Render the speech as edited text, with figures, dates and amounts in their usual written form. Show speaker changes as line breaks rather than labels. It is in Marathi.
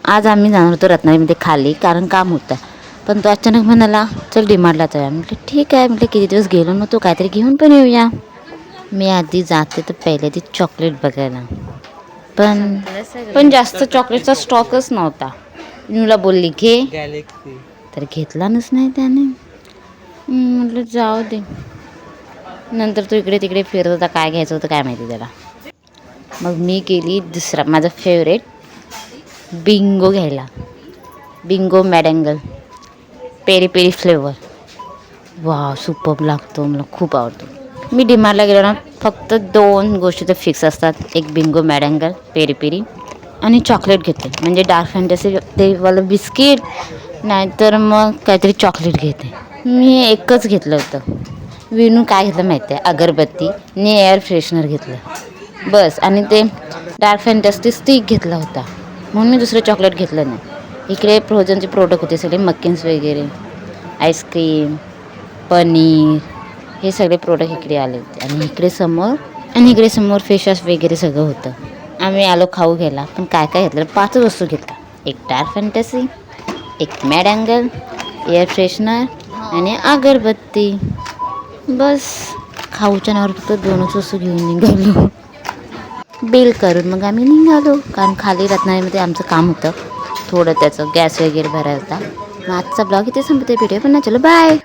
आज आम्ही जाणार होतो रत्नागिरीमध्ये खाली, कारण काम होतं. पण तो अचानक म्हणाला चल डीमार्टला जाऊया. म्हटलं ठीक आहे. म्हटलं किती दिवस गेलो नव्हतो, काहीतरी घेऊन पण येऊया. मी आधी जाते तर पहिले ती चॉकलेट बघायला, पण जास्त चॉकलेटचा स्टॉकच नव्हता. न्यूला बोलली घे, तर घेतलाच नाही त्याने. म्हटलं जाऊ दे. नंतर तो इकडे तिकडे फिरत होता, काय घ्यायचं होतं काय माहिती त्याला. मग मी गेली दुसरा माझा फेवरेट बिंगो घ्यायला. बिंगो मॅडेंगल पेरी पेरी फ्लेवर. वा सुपर्ब लागतो, मला खूप आवडतो. मी डीमार्टला गेलो ना, फक्त 2 गोष्टी तर फिक्स असतात. एक बिंगो मॅडेंगल पेरी पेरी आणि चॉकलेट घेते. म्हणजे डार्क फॅन्टसी ते वालं बिस्किट, नाहीतर मग काहीतरी चॉकलेट घेते. मी एकच घेतलं होतं. विनू काय घेतलं माहिती आहे, अगरबत्ती आणि एअर फ्रेशनर घेतलं बस. आणि ते डार्क फॅन्टसी स्टिक घेतला होता, म्हणून मी दुसरं चॉकलेट घेतलं नाही. इकडे फ्रोझनचे प्रोडक्ट होते सगळे, मक्किन्स वगैरे, आईस्क्रीम, पनीर, हे सगळे प्रोडक्ट इकडे आले होते. आणि इकडे समोर फेस वॉश वगैरे सगळं होतं. आम्ही आलो खाऊ घ्यायला, पण काय काय घेतलं, 5 वस्तू घेतल्या. एक डार्क फॅन्टसी, एक मॅडेंगल, एअर फ्रेशनर आणि अगरबत्ती. बस खाऊच्या नावावर फक्त 2च वस्तू घेऊन निघालो. बिल करून मग आम्ही निघालो, कारण खाली रत्नागिरीमध्ये आमचं काम होतं थोडं, त्याचं गॅस वगैरे भरायला होता. मग आजचा ब्लॉग इथे संपते. व्हिडिओ पण चलो बाय.